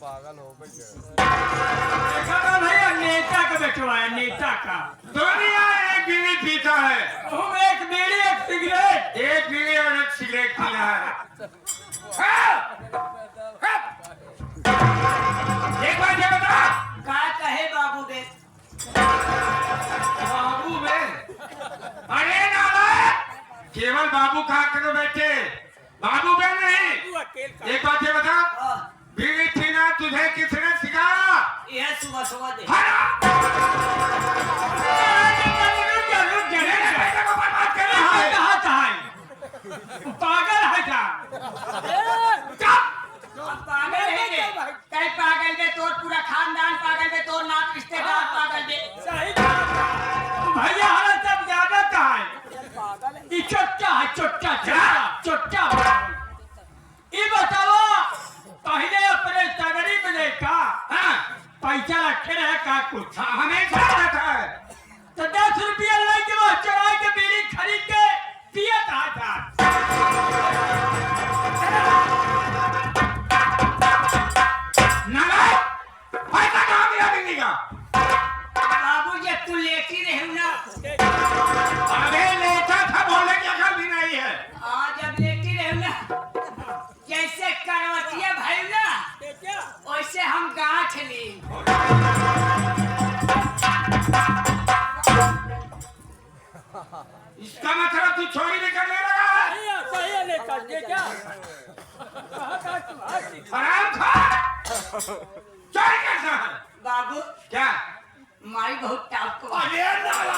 पागल हो गई नेता का बेटवा है, नेता का। दुनिया एक बीड़ी पीता है, तुम एक बीड़ी एक सिगरेट, एक बीड़ी और एक सिगरेट पीना है। एक बात ये बता, का कहे बाबू बे? बाबू में अरे नालायक, केवल बाबू कहा करो बेटे, बाबू बे नहीं। एक बात ये बता, बीड़ी पीना तुझे किसने सिखाया? यह सुबह सुबह दे। पागल है क्या? पागल है ये? कई पागल बे, तोर पूरा खानदान पागल बे, तोर नात रिश्तेदार पागल बे। भैया हालत सब ज्यादा है। ये चोट्टा है, चोट्टा चोट्टा चोट्टा। ये बताओ, पहले अपने तगड़ी में देखा, पैसा रखे रहे का कुछ हमेशा रहता है। तो 10 रुपया लेके वो चढ़ा के बीड़ी खरीद के पिया था। पैसा कहाँ मिला बीड़ी का? बाबू ये तू लेती रहे ना। अरे लेता था, बोलने की अकल भी नहीं है। जब लेती रहे ना, जैसे करवतिया भाई ना, वैसे हम गांठ ली। इसका मतलब तू चोरी भी करने लगा है? हराम खा, चोरी कैसा है? बाबू क्या? माई बहुत टाप को। अरे नाला।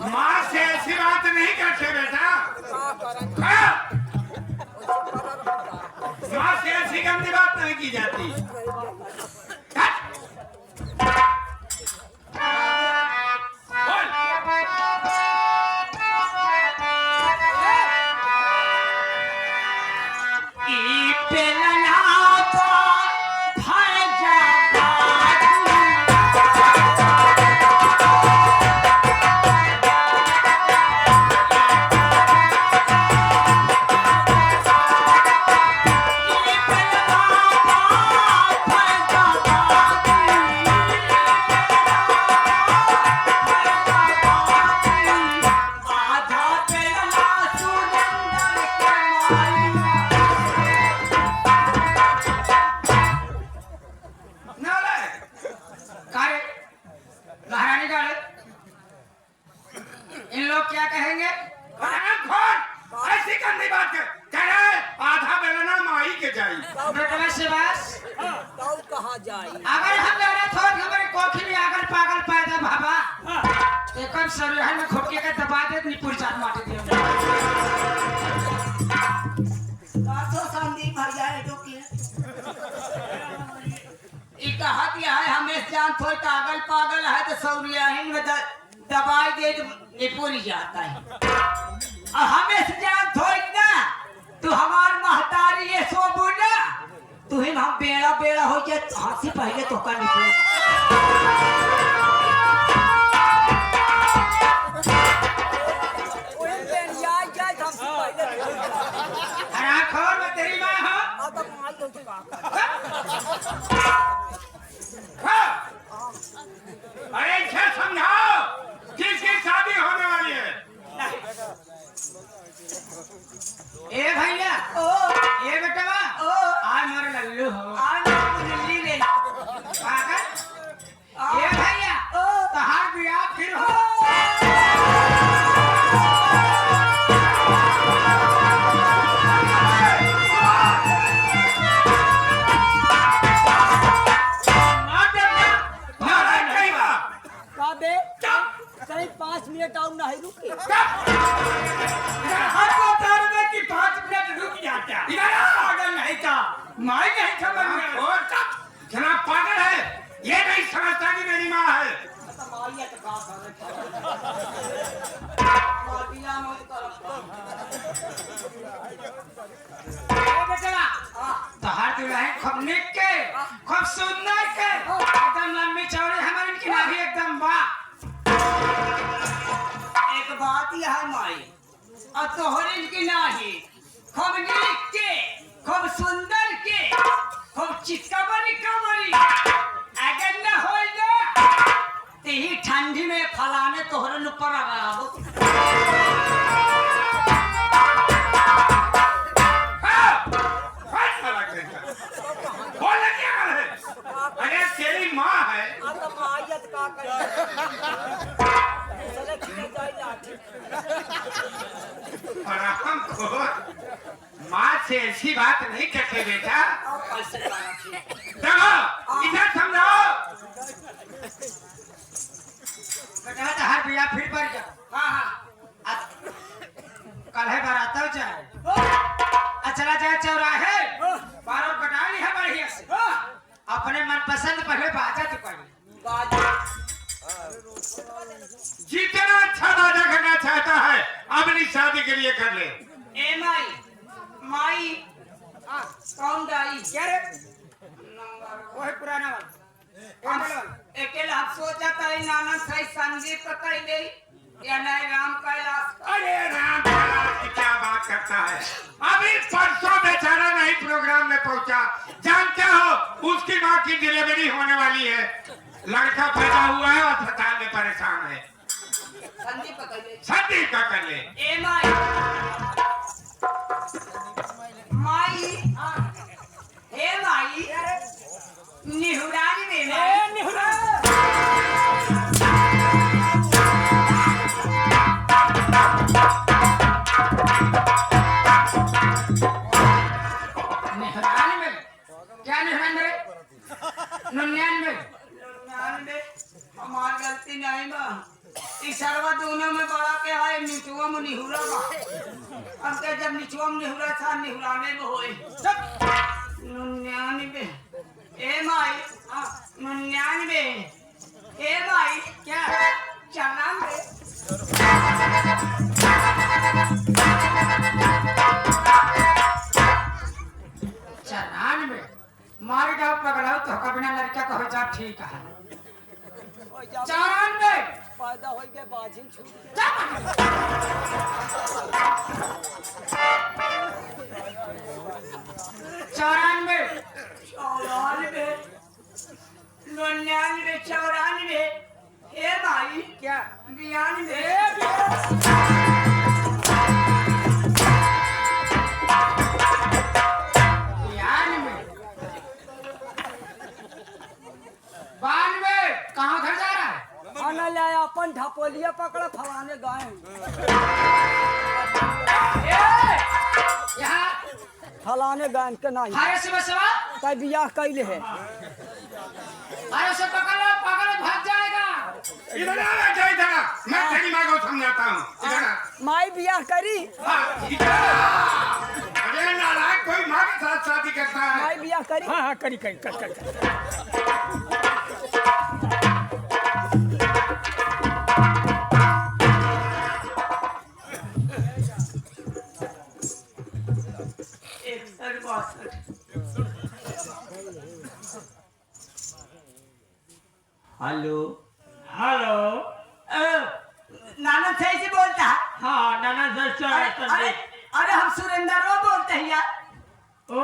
माँ से ऐसी बात नहीं करते बेटा। माँ से ऐसी गंदी बात नहीं की जाती। इन लोग क्या कहेंगे? ऐसी गंदी बात कह रहे, आधा बेलना माई के जाई। बेटवा शिवास, कहाँ जाई? अगर हम जाने थोड़ हमारे कोखी में अगर पागल पैदा भाबा, एकम सरिया में खोके के दबा दे निपुर जात माटे दे। काठो संदीप भर जाए तो की ई कहत है हमें जान थोड़ पागल पागल है तो सौरिया हिन में दबाई दे तो निपुर जाता है। और हमें जान थोड़ ना तू हमार महतारी ये सो बुना तू ही हम बेड़ा बेड़ा हो जाए हंसी पहले तो का निपुर अरे क्या समझाओ? 5 मिनट और नहीं रुकी। हर बता रहे कि 5 मिनट रुक जाता। पागल नहीं था, माई नहीं समझ में। और जनाब पागल है, ये नहीं समझता कि मेरी माँ है। तो मारिया तो कहा मारिया मत करो। बेटा तो हर दुल्हन खूब निक के, खूब सुंदर के, एकदम लंबी चौड़ी हमारी इनकी नाभि एकदम वाह। एक बात यह है माई, और तोहरी इनकी नाही खूब निक के, खूब सुंदर के, खूब चिकबरी कमरी, अगर न हो ना तेही ठंडी में फलाने तोहरे ऊपर आ अरे तेरी माँ है। तो मारिया तो कहा चले खिले जाए लाठी। और हमको माँ से ऐसी बात नहीं करते बेटा। देखो इधर समझाओ। बेटा तो हर बिया फिर पर जा। हाँ कल है बारात हो जाए, चला जाए चौराहे, बारों कटा ली है बढ़िया से, अपने मनपसंद पहले बाजा तो पड़ी। जितना अच्छा बाजा करना चाहता है अपनी शादी के लिए कर ले। ए माई, माई कौन दाई क्या रे? वो है पुराना वाला। अकेला आप सोचा था नाना सही संगीत पता ही नहीं या नहीं राम कैलाश। अरे राम कैलाश की क्या बात करता है, अभी परसों बेचारा नहीं प्रोग्राम में पहुंचा। जानते हो उसकी माँ की डिलीवरी होने वाली है, लड़का पैदा हुआ है और अस्पताल में परेशान है। संदीप का कर ले। ए माई, माई हे माई निहुरानी में माई निहुरा निहुरानी में क्या निहुरानी में 99 हमार गलती नहीं बा। इशारा दोनों में बड़ा के है निचुआ में निहुरा बा। अब के जब निचुआ में निहुरा था निहुराने में होए 99 ए माई 99 ए माई क्या 94 मार जाओ पकड़ाओ तो कबिना लड़का कहो जा ठीक है 94 पैदा हो गए बाजिन छूट गए। 94 ए भाई क्या 92 कहाँ घर जा रहा है? खाना ले आया अपन ढपोलिया पकड़ा फलाने गाय यहाँ फलाने गाय के नहीं हरे से बसवा कई बियाह कैले है। हरे से पकड़ो पकड़ो भाग जाएगा। इधर आ बेटा इधर आ, मैं तेरी माँ को समझाता हूँ। इधर आ। माई बियाह करी हाँ, इधर आ। अरे नालायक कोई माँ के साथ शादी करता है। माई बियाह करी हाँ करी कर हेलो हेलो नाना सही से बोलता है? हाँ नाना अरे अरे हम सुरेंद्र रो बोलते हैं यार। ओ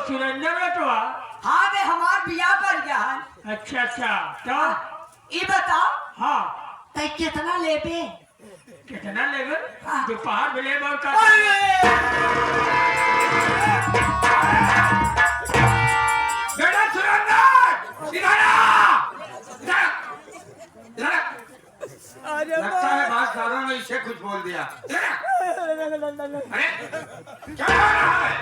सुरेंद्र बेटवा हाँ बे हमार बियाह पर गया है। अच्छा तो ये बताओ हाँ तै कितना लेबे? कितना लेगे दोपहर में लेब और बेटा सुरेंद्र इधर आ। इधर आ। अरे लगता है बात दादा ने इसे कुछ बोल दिया। अरे क्या हो रहा है?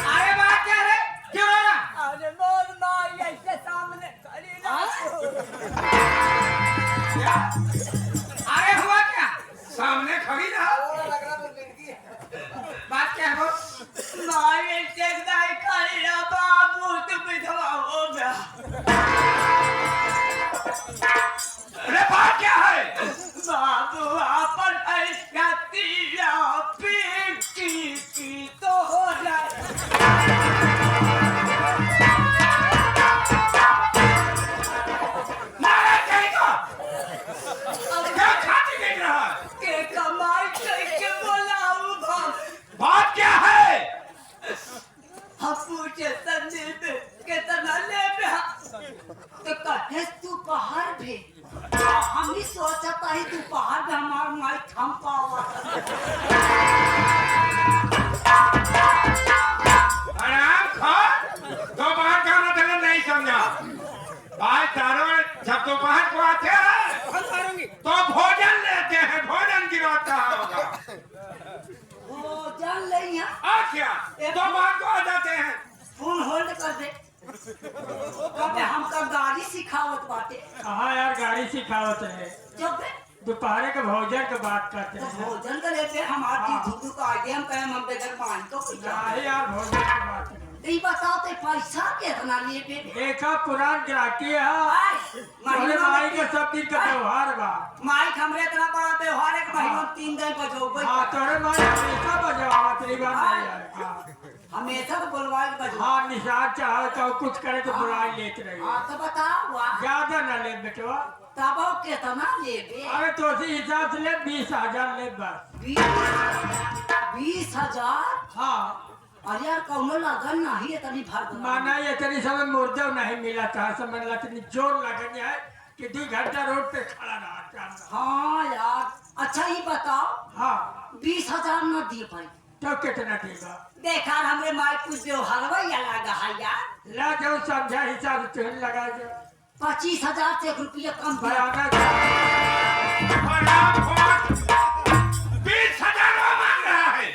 अरे बात क्या है? क्यों हो रहा? अरे मोर माई ऐसे सामने खड़ी ना क्या? अरे हुआ क्या? सामने खड़ी रहा। बात क्या है वो? मारे देखना ही खाली बाबू तुम विधवा हो गया। अरे बात क्या है? बाबू अपन ऐसा तीरा की तो हो जाए। नारे कहेगा। क्या छाती देख रहा है? के कमाई करके बोलाऊं बाबू। बात क्या है? हम पूछे संदीप कितना ले तो कहे तू बाहर भी हम ही सोचता है तू बाहर भी हमार माई थम पावा। आराम खोर। दोपहर का मतलब नहीं समझा। आज तारों जब दोपहर को आते हैं तो भोजन लेते हैं। भोजन की बात कहाँ होगा? वो जान ले यहाँ और क्या? दोपहर को आ जाते हैं। फोन होल्ड कर दे। कबे हमका गाड़ी सिखावत बाटे। कहाँ यार गाड़ी सिखावत है? जब दोपहर के भोजन के बात करते तो हैं। भोजन करे थे हमारी धुधु का आगे हम कहे हम बेगर पानी तो नहीं यार भोजन की बात नहीं। ये बताओ ते पैसा कितना लिए बेटे? देखा पुरान ग्राहकी है। महीने माई के सब दिन का त्योहार बा। माइक हमरे इतना बड़ा त्योहार है कि महीनों 3 दिन बजोबे। हाँ तोरे माई हमेशा बजावा तेरी बात नहीं है। हमेशा तो बोलवाए बजो। हाँ निशान चाहे तो कुछ करे तो बुराई लेते रहिए। हाँ तो बताओ वाह ज्यादा न ले बेटवा। तब कितना लेबे? अरे तो उसी हिसाब से ले 20,000 ले बस। 20,000? हाँ अरे यार कौनो लगन नहीं है तनी भर दो। माना ये तनी समय मुर्दा नहीं मिला था। समझ ला तनी जोर लगन है कि 2 घंटा रोड पे खड़ा रहा। हाँ यार अच्छा ही बताओ। हाँ 20,000 न दिए भाई तो कितना देगा? देखा हमरे माई कुछ व्यवहार या लगा है यार। ला जाओ समझा हिसाब से तुम लगा दो। 25,000 से 1 रुपया कम दिया। बयाना आराम खोर। 20,000 मांग रहा है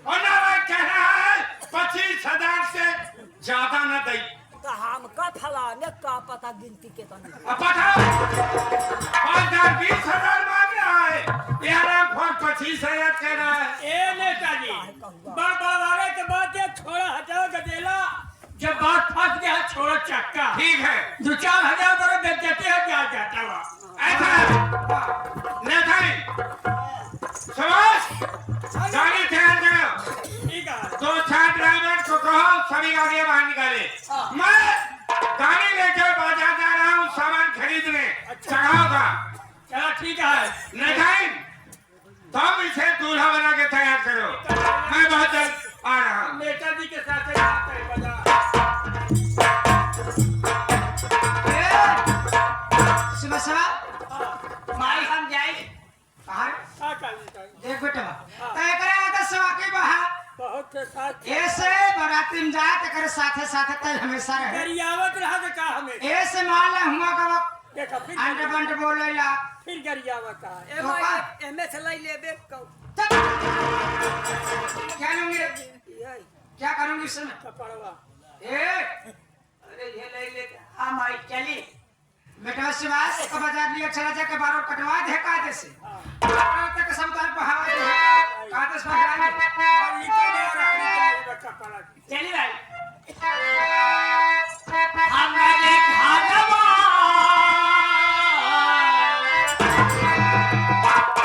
और ना कह रहा है 25,000 से ज्यादा न दे। तो हमका फलाने का पता गिनती के तनी। अब बताओ 20,000 मांग रहा है। ये आराम खोर 25,000 कह रहा है। ए नेताजी बड़बड़ावे के बाद ये छोड़ा हटाओ गदेला। जब बात फंस गया छोड़ो चक्का। ठीक है 2-4 हजार बड़े बेचते हैं क्या जाता हुआ ऐसा नहीं समझ। गाड़ी तैयार करो। ठीक है 2-4 ड्राइवर को कहो सभी गाड़ियां बाहर निकाले। मैं गाड़ी लेकर बाजार जा रहा हूँ सामान खरीदने। चढ़ाओ का चलो ठीक है। नहीं तब इसे दूल्हा बना के तैयार करो। मैं बहुत जल्द आ रहा हूँ। नेताजी के साथ जाते हैं बाजार। सुबह सुबह माई हम जाए बाहर। क्या करना चाहिए? देख बेटा तय करे तो सवाके बाहर बहुत के साथ ऐसे बराती में जाए तो करे साथे साथे तय हमेशा रहे। गरियावत रहा तो का हमें ऐसे मान ले हुआ का देखा फिर अंडे बंट बोल ला। फिर गरियावत का है। ए तो भाई एमे से लाई लेबे कौ क्या लूंगी ये क्या करूंगी इसमें? कपड़वा अरे ये ले ले हम आई चली बेटा शिवास को बाजार लिया चला जाके बारों कटवा दे कायदे से। तक सब तार पे हवा दे कायदे से पकड़ा और ये क्या दे रहा है कपड़ा। चली भाई हमारे घाटवा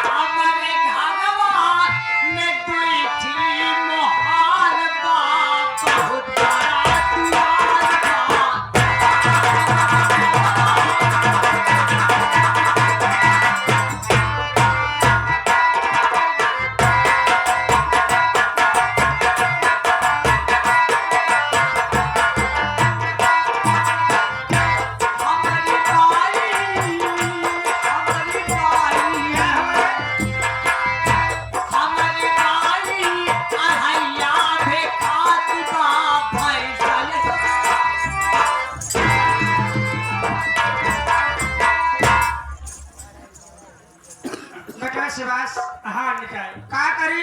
हमारे घाटवा में दुई थी मोहार बाप बहुत बड़ा दुआर बाप। हमारी बाई हमारी बाई अहैया भे खाती बाप भैंसल। बेटा शिवास हाँ निकाय का करी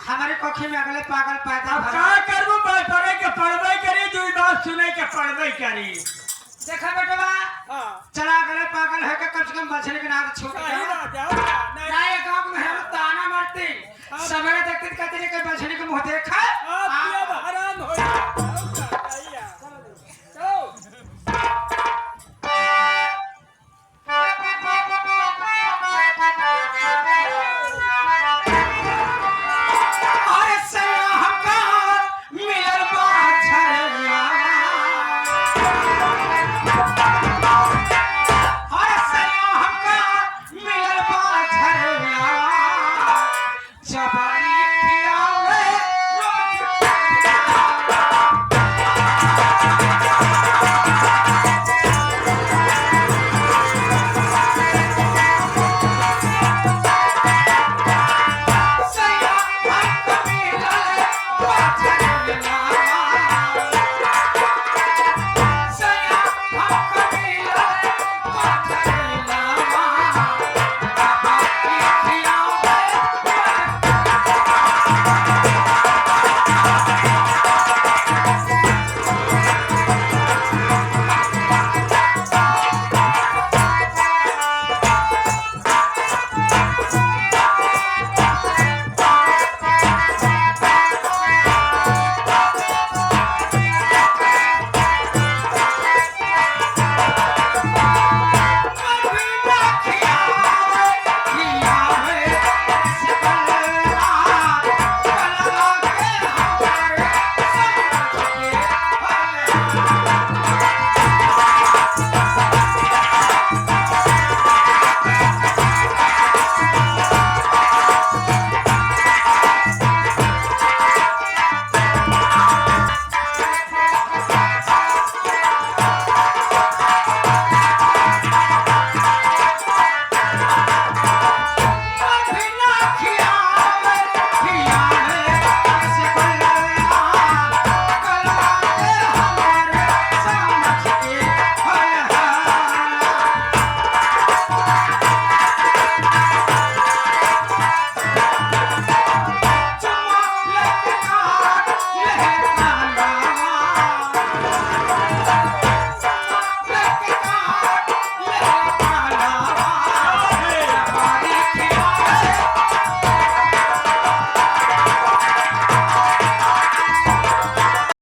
हमारे कोखी में अगले पागल पैदा अब भरा। का करबो पढ़े के पढ़बे करी। 2 बात सुने के पढ़बे करी। देखा बेटवा हाँ चला गले पागल है कम से कम बचने के नाम छोड़ सही बात है ना ये गांव में हम ताना मारते सवेरे देखते कहते कि बचने के मुंह देखा